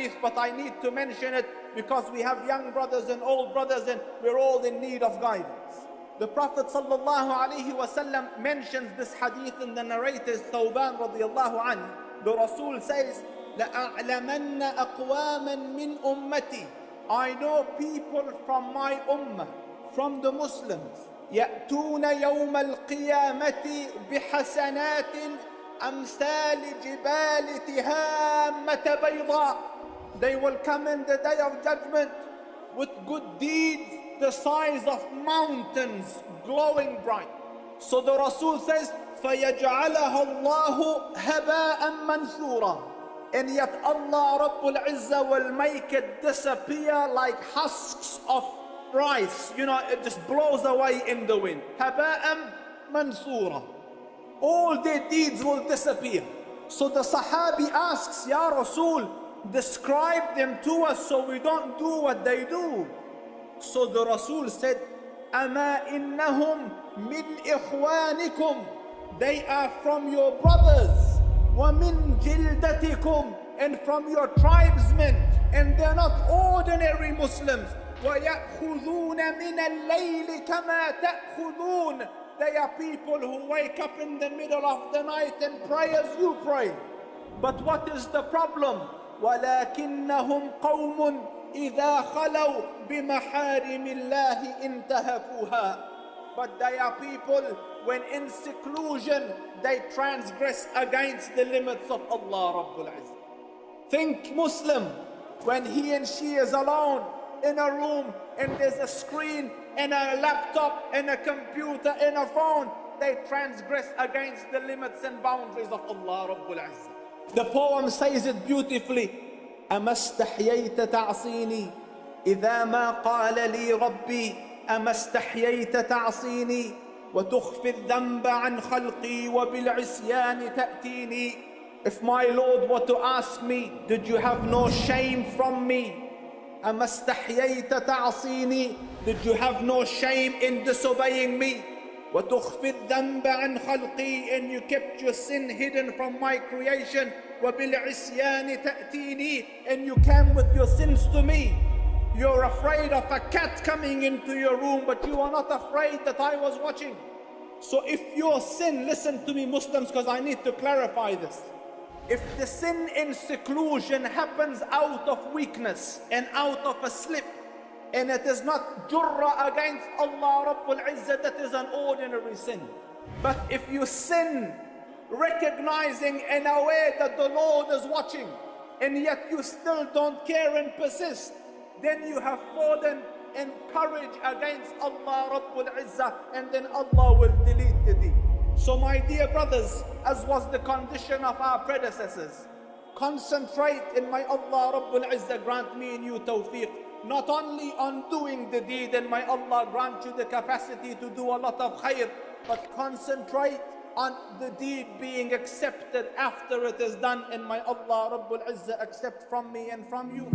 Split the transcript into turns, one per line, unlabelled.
hadith, but I need to mention it because we have young brothers and old brothers and we're all in need of guidance. The Prophet ﷺ mentions this hadith in the narrator Thawban radiallahu anhu. The Rasul says, لَأَعْلَمَنَّ أَقْوَامًا مِّنْ أُمَّتِي. I know people from my ummah, from the Muslims, يَأْتُونَ يَوْمَ الْقِيَامَةِ بِحَسَنَاتٍ أَمْثَالِ جِبَالِ تِهَامَةَ بَيْضَاء. They will come in the day of judgment with good deeds the size of mountains, glowing bright. So the Rasul says, فَيَجْعَلَهَا اللَّهُ هَبَاءً مَنْثُورًا. And yet Allah Rabbul Izzah will make it disappear like husks of rice. You know, it just blows away in the wind. هَبَاءً مَنْثُورًا. All their deeds will disappear. So the Sahabi asks, Ya Rasul, describe them to us so we don't do what they do. So the Rasul said, أَمَا إِنَّهُمْ مِنْ إِخْوَانِكُمْ. They are from your brothers. وَمِنْ جِلْدَتِكُمْ. And from your tribesmen. And they're not ordinary Muslims. وَيَأْخُذُونَ مِنَ اللَّيْلِ كَمَا تَأْخُذُونَ. They are people who wake up in the middle of the night and pray as you pray. But what is the problem? وَلَكِنَّهُمْ قَوْمٌ إِذَا خَلَوْا بِمَحَارِمِ اللَّهِ انْتَهَكُوهَا. But they are people, when in seclusion, they transgress against the limits of Allah Rabbul Izzah. Think Muslim, when he and she is alone in a room and there's a screen and a laptop and a computer and a phone, they transgress against the limits and boundaries of Allah Rabbul Izzah. The poem says it beautifully. أما استحييت تعصيني إذا ما قال لي ربي أما استحييت تعصيني وتخفي الذنب عن خلقي وبالعصيان تأتيني. If my Lord were to ask me, did you have no shame from me? أما استحييت تعصيني. Did you have no shame in disobeying me? وتخفي الذنب عن خلقي. And you kept your sin hidden from my creation. وبالعصيان تأتيني. And you came with your sins to me. You're afraid of a cat coming into your room, but you are not afraid that I was watching. So if your sin, listen to me Muslims, because I need to clarify this. If the sin in seclusion happens out of weakness and out of a slip, and it is not jurra against Allah Rabbul Izzah, that is an ordinary sin. But if you sin recognizing and aware that the Lord is watching, and yet you still don't care and persist, then you have fallen in courage against Allah Rabbul Izzah, and then Allah will delete the deed. So my dear brothers, as was the condition of our predecessors, concentrate and may Allah Rabbul Izzah grant me and you tawfiq, not only on doing the deed, and may Allah grant you the capacity to do a lot of khair, but concentrate on the deed being accepted after it is done, and may Allah Rabbul Izzah accept from me and from you.